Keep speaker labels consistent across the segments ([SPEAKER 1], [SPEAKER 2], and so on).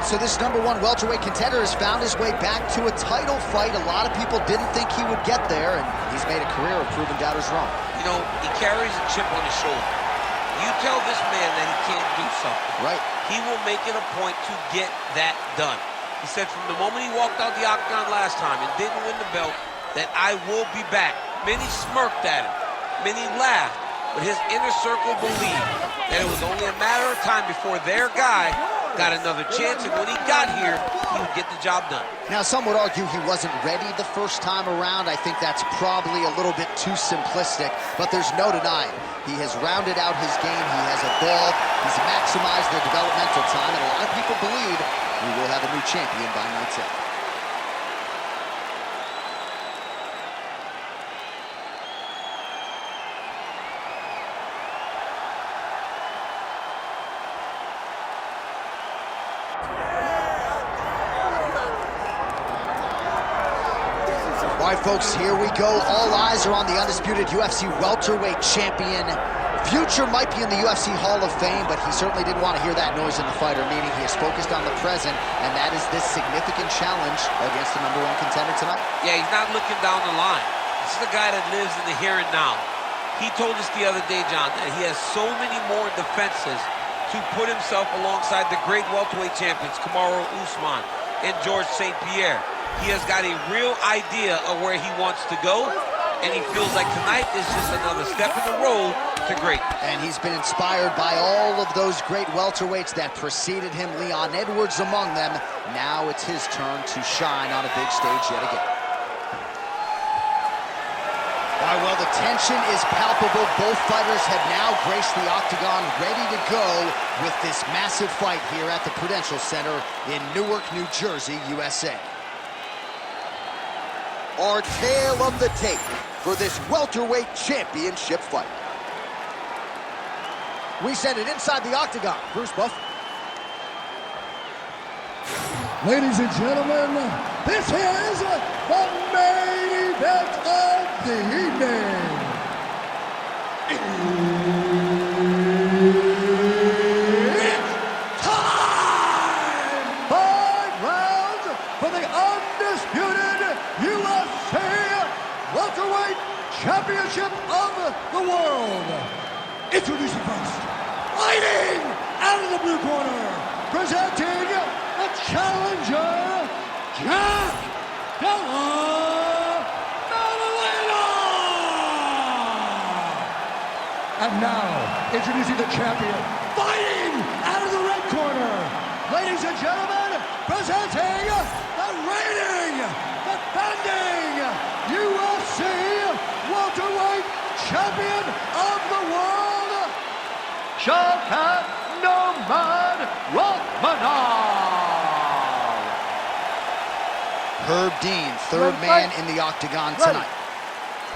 [SPEAKER 1] so this #1 welterweight contender has found his way back to a title fight. A lot of people didn't think he would get there, and he's made a career of proving doubters wrong.
[SPEAKER 2] You know, he carries a chip on his shoulder. You tell this man that he can't do something.
[SPEAKER 1] Right.
[SPEAKER 2] He will make it a point to get that done. He said from the moment he walked out the octagon last time and didn't win the belt, that I will be back. Many smirked at him. Many laughed. But his inner circle believed that it was only a matter of time before their guy got another chance, and when he got here, he would get the job done.
[SPEAKER 1] Now, some would argue he wasn't ready the first time around. I think that's probably a little bit too simplistic, but there's no denying. He has rounded out his game, he has evolved, he's maximized the developmental time, and a lot of people believe we will have a new champion by night's end. All right, folks, here we go. All eyes are on the undisputed UFC welterweight champion. Future might be in the UFC Hall of Fame, but he certainly didn't want to hear that noise in the fighter, meaning he is focused on the present, and that is this significant challenge against the #1 contender tonight.
[SPEAKER 2] Yeah, he's not looking down the line. This is a guy that lives in the here and now. He told us the other day, John, that he has so many more defenses to put himself alongside the great welterweight champions, Kamaru Usman and George St. Pierre. He has got a real idea of where he wants to go, and he feels like tonight is just another step in the road to great.
[SPEAKER 1] And he's been inspired by all of those great welterweights that preceded him, Leon Edwards among them. Now it's his turn to shine on a big stage yet again. All right, well, the tension is palpable. Both fighters have now graced the octagon, ready to go with this massive fight here at the Prudential Center in Newark, New Jersey, USA. Our tale of the tape for this welterweight championship fight. We send it inside the octagon. Bruce Buff.
[SPEAKER 3] Ladies and gentlemen, this is the main event of the evening. It's time! 5 rounds for the undisputed UFC welterweight championship of the world. Introducing first, fighting out of the blue corner, presenting the challenger, Della Maddalena! And now, introducing the champion, fighting out of the red corner, ladies and gentlemen, presenting the reigning, defending UFC welterweight champion of the world, Shavkat Rakhmonov!
[SPEAKER 1] Herb Dean, third man in the octagon tonight.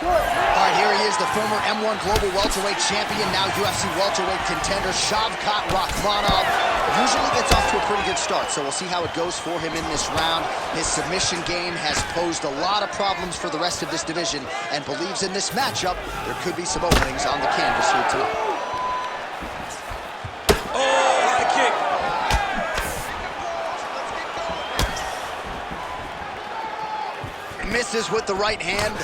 [SPEAKER 1] All right, here he is, the former M1 Global Welterweight Champion, now UFC Welterweight Contender, Shavkat Rakhmonov. Usually gets off to a pretty good start, so we'll see how it goes for him in this round. His submission game has posed a lot of problems for the rest of this division, and believes in this matchup, there could be some openings on the canvas here tonight.
[SPEAKER 2] Oh, high kick.
[SPEAKER 1] Misses with the right hand.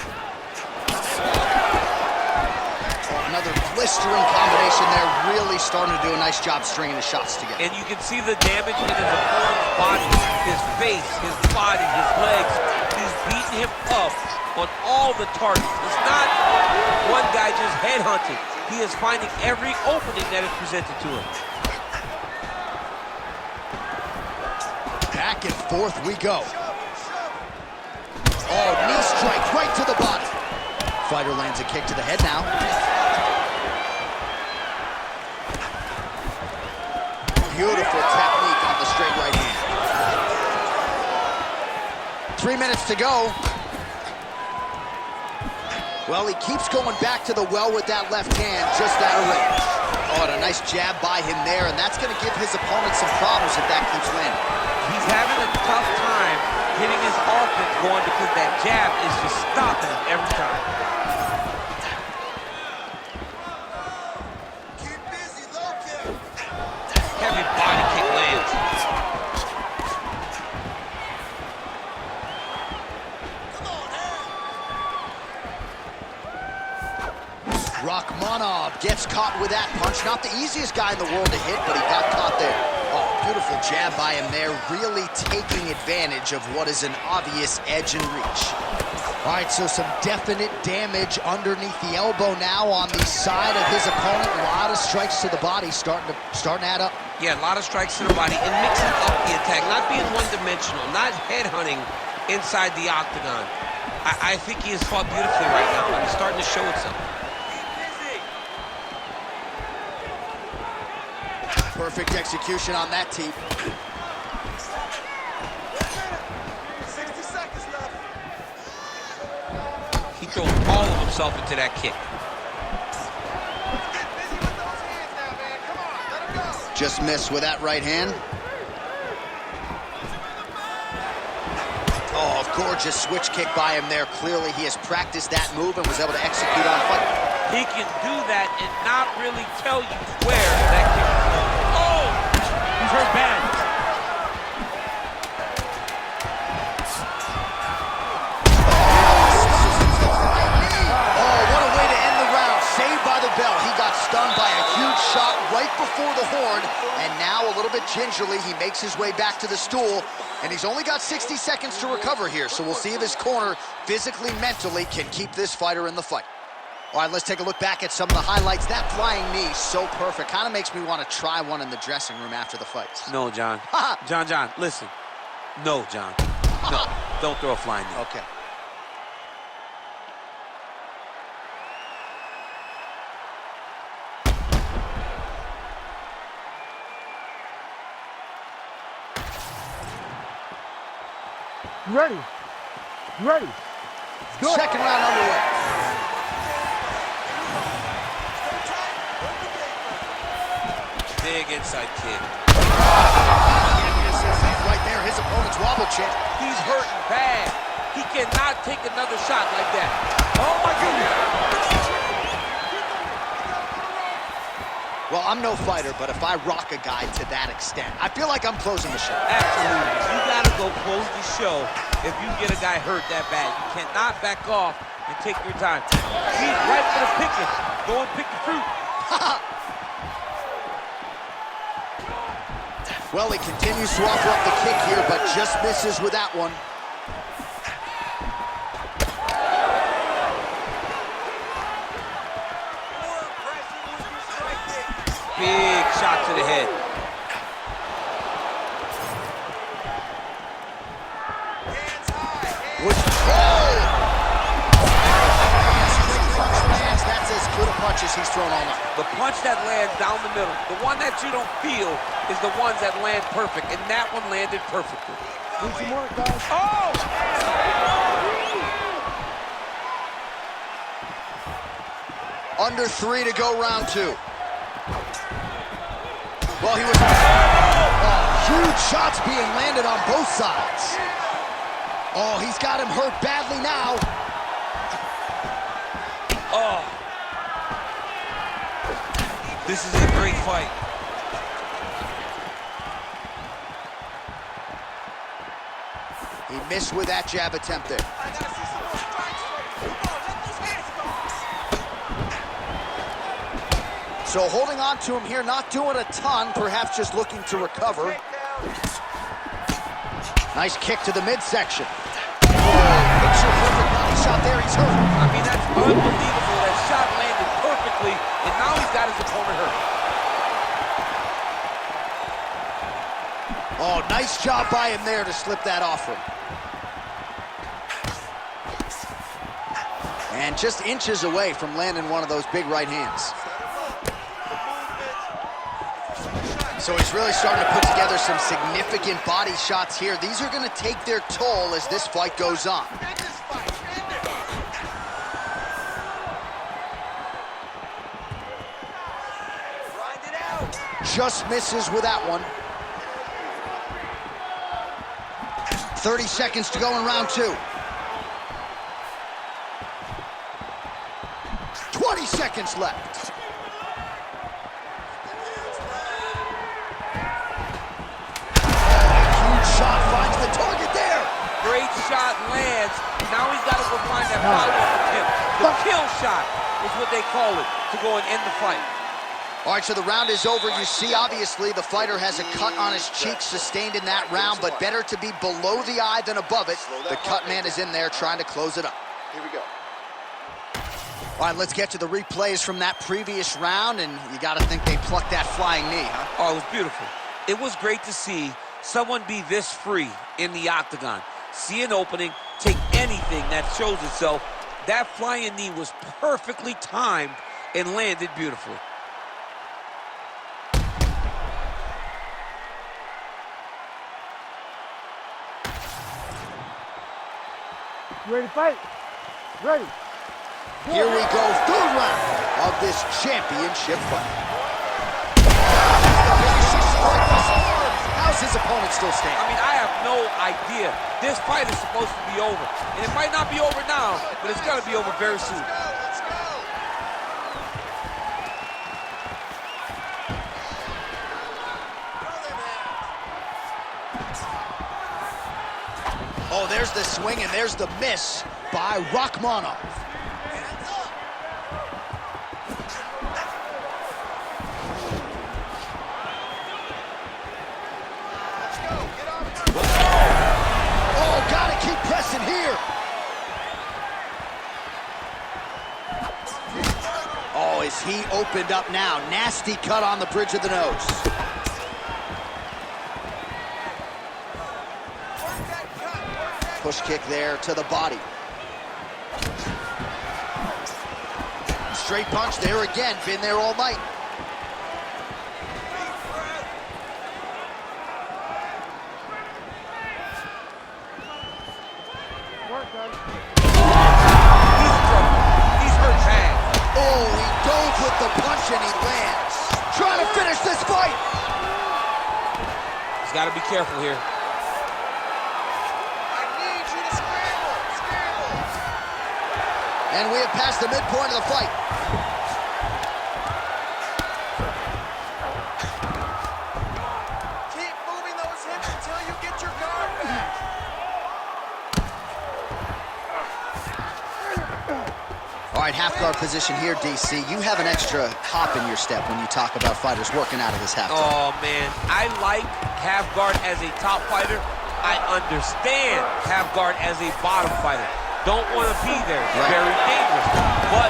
[SPEAKER 1] Another blistering combination there, really starting to do a nice job stringing the shots together.
[SPEAKER 2] And you can see the damage in his opponent's body, his face, his body, his legs. He's beating him up on all the targets. It's not one guy just headhunting. He is finding every opening that is presented to him.
[SPEAKER 1] Back and forth we go. Oh, knee strike right to the body. Fighter lands a kick to the head now. Beautiful technique on the straight right hand. 3 minutes to go. Well, he keeps going back to the well with that left hand, just out of range. Oh, and a nice jab by him there, and that's going to give his opponent some problems if that keeps landing.
[SPEAKER 2] He's having a tough time getting his offense going because that jab is just stopping him every time.
[SPEAKER 1] Keep busy, low kick.
[SPEAKER 2] Heavy body kick lands.
[SPEAKER 1] Rakhmonov gets caught with that punch. Not the easiest guy in the world to hit, but he got caught there. Oh, beautiful jab by him there, really taking advantage of what is an obvious edge and reach. All right, so some definite damage underneath the elbow now on the side of his opponent. A lot of strikes to the body starting to add up.
[SPEAKER 2] Yeah, a lot of strikes to the body and mixing up the attack, not being one-dimensional, not headhunting inside the octagon. I think he has fought beautifully right now, and it's starting to show itself.
[SPEAKER 1] Perfect execution on that teep.
[SPEAKER 4] 60 seconds left.
[SPEAKER 2] He throws all of himself into that kick.
[SPEAKER 4] Get busy with those hands now, man. Come on, let him go.
[SPEAKER 1] Just missed with that right hand. Oh, gorgeous switch kick by him there. Clearly, he has practiced that move and was able to execute on fight.
[SPEAKER 2] He can do that and not really tell you where that kick is going. Oh! He's hurt bad.
[SPEAKER 1] Oh, what a way to end the round. Saved by the bell. He got stunned by a huge shot right before the horn. And now, a little bit gingerly, he makes his way back to the stool. And he's only got 60 seconds to recover here. So we'll see if his corner, physically, mentally, can keep this fighter in the fight. All right, let's take a look back at some of the highlights. That flying knee, so perfect. Kind of makes me want to try one in the dressing room after the fights.
[SPEAKER 2] No, John. John, listen. No, John. No, don't throw a flying knee.
[SPEAKER 1] Okay.
[SPEAKER 3] Ready. Ready. Go.
[SPEAKER 1] Second round underway.
[SPEAKER 2] Big inside kick.
[SPEAKER 1] Right there, his opponent's wobble chip.
[SPEAKER 2] He's hurting bad. He cannot take another shot like that. Oh, my goodness.
[SPEAKER 1] Well, I'm no fighter, but if I rock a guy to that extent, I feel like I'm closing the show.
[SPEAKER 2] Absolutely. You got to go close the show if you get a guy hurt that bad. You cannot back off and take your time. He's right for the picking. Go and pick the fruit.
[SPEAKER 1] Well, he continues to offer up the kick here, but just misses with that one.
[SPEAKER 2] Big shot to the head.
[SPEAKER 1] That's as good a punch as he's thrown all night.
[SPEAKER 2] The punch that lands down the middle, the one that you don't feel, is the ones that land perfect, and that one landed perfectly.
[SPEAKER 3] Need some work, guys.
[SPEAKER 2] Oh!
[SPEAKER 1] Under 3 to go, round 2. Well, he was... huge shots being landed on both sides. Oh, he's got him hurt badly now.
[SPEAKER 2] Oh. This is a great fight.
[SPEAKER 1] He missed with that jab attempt there.
[SPEAKER 4] I gotta see some more strikes from you. Come on, let those hands go.
[SPEAKER 1] So holding on to him here, not doing a ton, perhaps just looking to recover. Nice kick to the midsection. Picture perfect body shot there, he's hurt.
[SPEAKER 2] I mean, that's unbelievable. That shot landed perfectly, and now he's got his opponent hurt.
[SPEAKER 1] Oh, nice job by him there to slip that off him. And just inches away from landing one of those big right hands. So he's really starting to put together some significant body shots here. These are going to take their toll as this fight goes on. Just misses with that one. 30 seconds to go in round 2. 20 seconds left. Huge shot finds the target there.
[SPEAKER 2] Great shot lands. Now he's got to go find that follow-up attempt. The kill shot. is what they call it, to go and end the fight.
[SPEAKER 1] All right, so the round is over. You see, obviously, the fighter has a cut on his cheek sustained in that round, but better to be below the eye than above it. The cut man is in there trying to close it up.
[SPEAKER 4] Here we go.
[SPEAKER 1] All right, let's get to the replays from that previous round, and you got to think they plucked that flying knee, huh?
[SPEAKER 2] Oh, it was beautiful. It was great to see someone be this free in the octagon. See an opening, take anything that shows itself. That flying knee was perfectly timed and landed beautifully.
[SPEAKER 3] You ready to fight? Ready.
[SPEAKER 1] Here we go, third round of this championship fight. How's his opponent still standing?
[SPEAKER 2] I mean, I have no idea. This fight is supposed to be over. And it might not be over now, but it's got to be over very soon.
[SPEAKER 4] Let's go.
[SPEAKER 1] Oh, there's the swing and there's the miss by Rakhmonov. Oh, gotta keep pressing here. Oh, is he opened up now? Nasty cut on the bridge of the nose. Push kick there to the body. Straight punch there again. Been there all night.
[SPEAKER 3] Work, guys.
[SPEAKER 2] He's in trouble. He's hurt bad.
[SPEAKER 1] Oh, he goes with the punch and he lands. Trying to finish this fight.
[SPEAKER 2] He's got to be careful here.
[SPEAKER 1] And we have passed the midpoint of the fight.
[SPEAKER 4] Keep moving those hips until you get your guard back.
[SPEAKER 1] All right, half guard position here, DC. You have an extra hop in your step when you talk about fighters working out of this half guard.
[SPEAKER 2] Oh, man. I like half guard as a top fighter. I understand half guard as a bottom fighter. Don't want to be there. It's very dangerous. But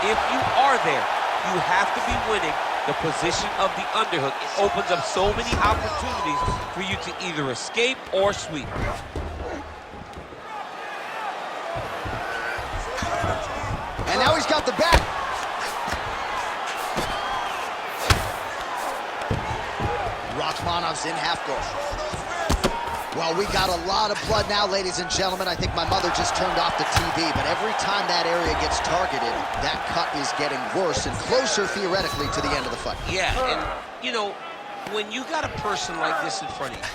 [SPEAKER 2] if you are there, you have to be winning the position of the underhook. It opens up so many opportunities for you to either escape or sweep.
[SPEAKER 1] And now he's got the back. Rakhmonov's in half guard. Well, we got a lot of blood now, ladies and gentlemen. I think my mother just turned off the TV, but every time that area gets targeted, that cut is getting worse and closer, theoretically, to the end of the fight.
[SPEAKER 2] Yeah, and, you know, when you got a person like this in front of you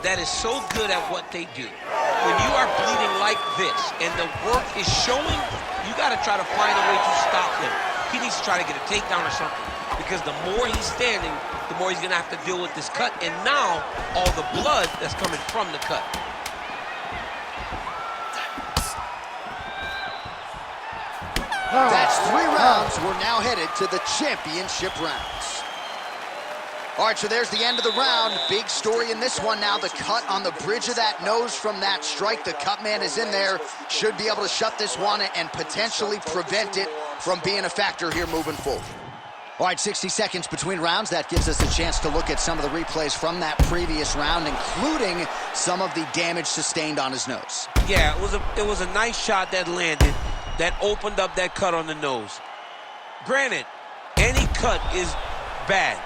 [SPEAKER 2] that is so good at what they do, when you are bleeding like this and the work is showing, you got to try to find a way to stop him. He needs to try to get a takedown or something, because the more he's standing, the more he's going to have to deal with this cut, and now all the blood that's coming from the cut.
[SPEAKER 1] That's 3 rounds. We're now headed to the championship rounds. All right, so there's the end of the round. Big story in this one now. The cut on the bridge of that nose from that strike. The cut man is in there. Should be able to shut this one and potentially prevent it from being a factor here moving forward. All right, 60 seconds between rounds. That gives us a chance to look at some of the replays from that previous round, including some of the damage sustained on his nose.
[SPEAKER 2] Yeah, it was a nice shot that landed, that opened up that cut on the nose. Granted, any cut is bad,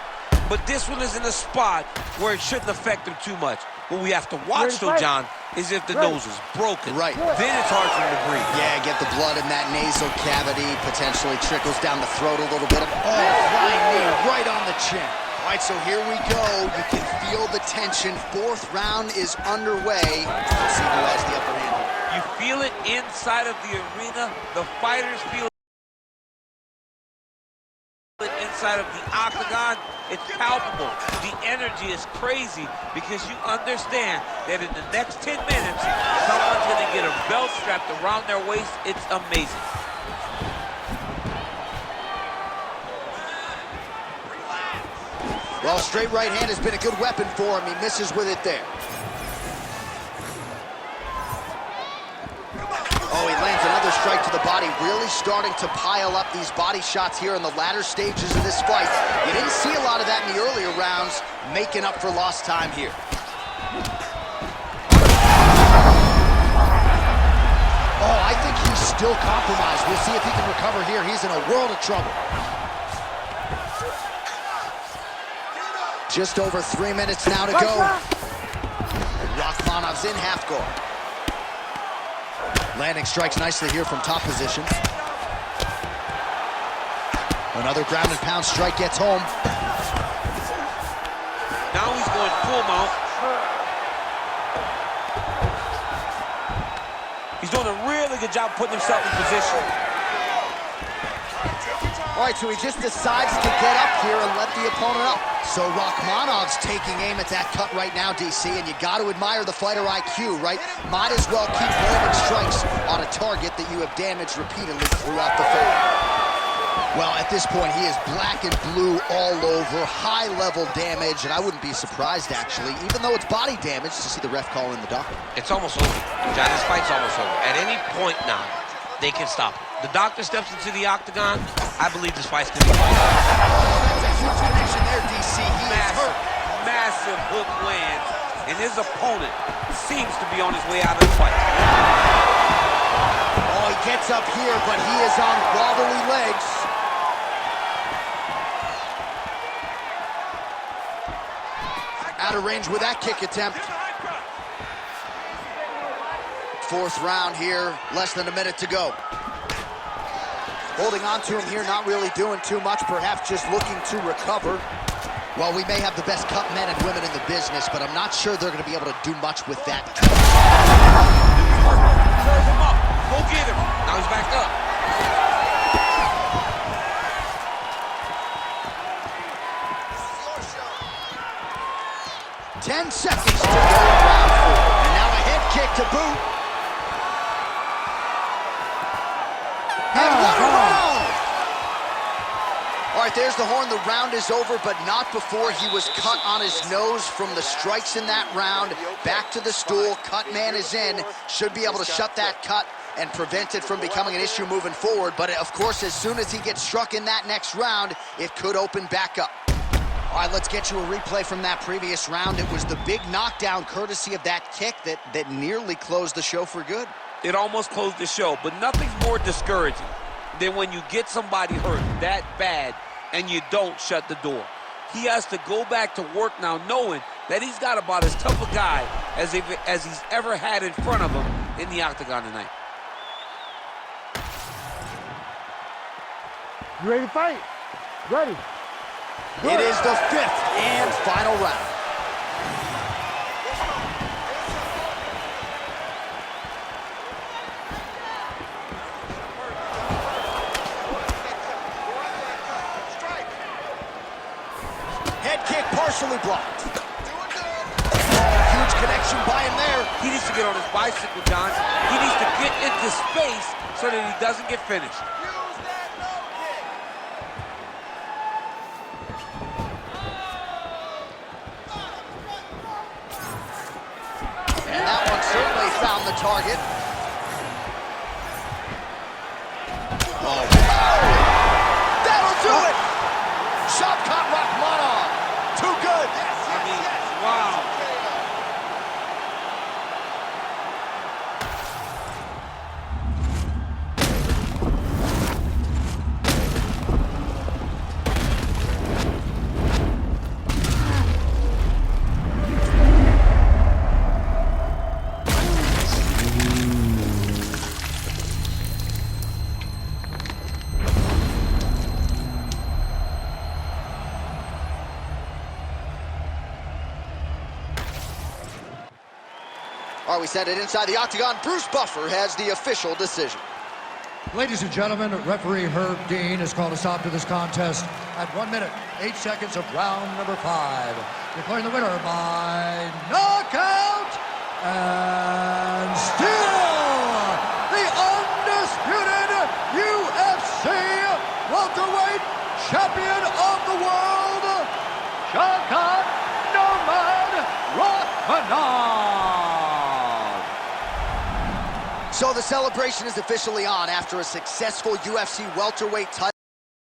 [SPEAKER 2] but this one is in a spot where it shouldn't affect him too much. What we have to watch, though, John, is if the nose is broken.
[SPEAKER 1] Right.
[SPEAKER 2] Then it's hard for him to breathe.
[SPEAKER 1] Yeah, get the blood in that nasal cavity, potentially trickles down the throat a little bit. Oh, flying knee right on the chin. All right, so here we go. You can feel the tension. 4th round is underway. Let's see who has the upper hand.
[SPEAKER 2] You feel it inside of the arena. The fighters feel it inside of the octagon. It's palpable. The energy is crazy because you understand that in the next 10 minutes, someone's going to get a belt strapped around their waist. It's amazing.
[SPEAKER 1] Well, straight right hand has been a good weapon for him. He misses with it there. Oh, he lands another strike to the body, really starting to pile up these body shots here in the latter stages of this fight. You didn't see a lot of that in the earlier rounds, making up for lost time here. Oh, I think he's still compromised. We'll see if he can recover here. He's in a world of trouble. Just over 3 minutes now to go. Rakhmonov's in half guard. Landing strikes nicely here from top position. Another ground and pound strike gets home.
[SPEAKER 2] Now he's going full mount. He's doing a really good job putting himself in position.
[SPEAKER 1] All right, so he just decides to get up here and let the opponent up. So Rakhmonov's taking aim at that cut right now, DC, and you got to admire the fighter IQ, right? Might as well keep landing strikes on a target that you have damaged repeatedly throughout the fight. Well, at this point, he is black and blue all over, high-level damage, and I wouldn't be surprised, actually, even though it's body damage, to see the ref call in the doctor.
[SPEAKER 2] It's almost over. John, this fight's almost over. At any point now, they can stop it. The doctor steps into the octagon. I believe this fight's going to be over.
[SPEAKER 1] That's a huge connection there, DC. He is hurt.
[SPEAKER 2] Massive hook lands, and his opponent seems to be on his way out of the fight.
[SPEAKER 1] Oh, he gets up here, but he is on wobbly legs. Out of range with that kick attempt. Fourth round here, less than a minute to go. Holding on to him here, not really doing too much, perhaps just looking to recover. Well, we may have the best cut men and women in the business, but I'm not sure they're going to be able to do much with that.
[SPEAKER 2] Serve him up. Go get him. Now he's back up.
[SPEAKER 1] 10 seconds to go in round 4. And now a head kick to boot. And what a round! All right, there's the horn. The round is over, but not before he was cut on his nose from the strikes in that round. Back to the stool. Cut man is in. Should be able to shut that cut and prevent it from becoming an issue moving forward. But, of course, as soon as he gets struck in that next round, it could open back up. All right, let's get you a replay from that previous round. It was the big knockdown courtesy of that kick that nearly closed the show for good.
[SPEAKER 2] It almost closed the show, but nothing's more discouraging than when you get somebody hurt that bad and you don't shut the door. He has to go back to work now knowing that he's got about as tough a guy as he's ever had in front of him in the octagon tonight.
[SPEAKER 3] You ready to fight? Ready.
[SPEAKER 1] It is the 5th and final round. Head kick partially blocked. Huge connection by him there.
[SPEAKER 2] He needs to get on his bicycle, John. He needs to get into space so that he doesn't get finished.
[SPEAKER 1] And that one certainly found the target. Oh, wow. That'll do it! Shavkat Rakhmonov. Too good.
[SPEAKER 2] I mean, wow.
[SPEAKER 1] All right, we send it inside the octagon. Bruce Buffer has the official decision.
[SPEAKER 5] Ladies and gentlemen, referee Herb Dean has called a stop to this contest at 1 minute, 8 seconds of round number 5. Declaring the winner by knockout and still the undisputed UFC welterweight champion of the world, Shavkat
[SPEAKER 1] So the celebration is officially on after a successful UFC welterweight title.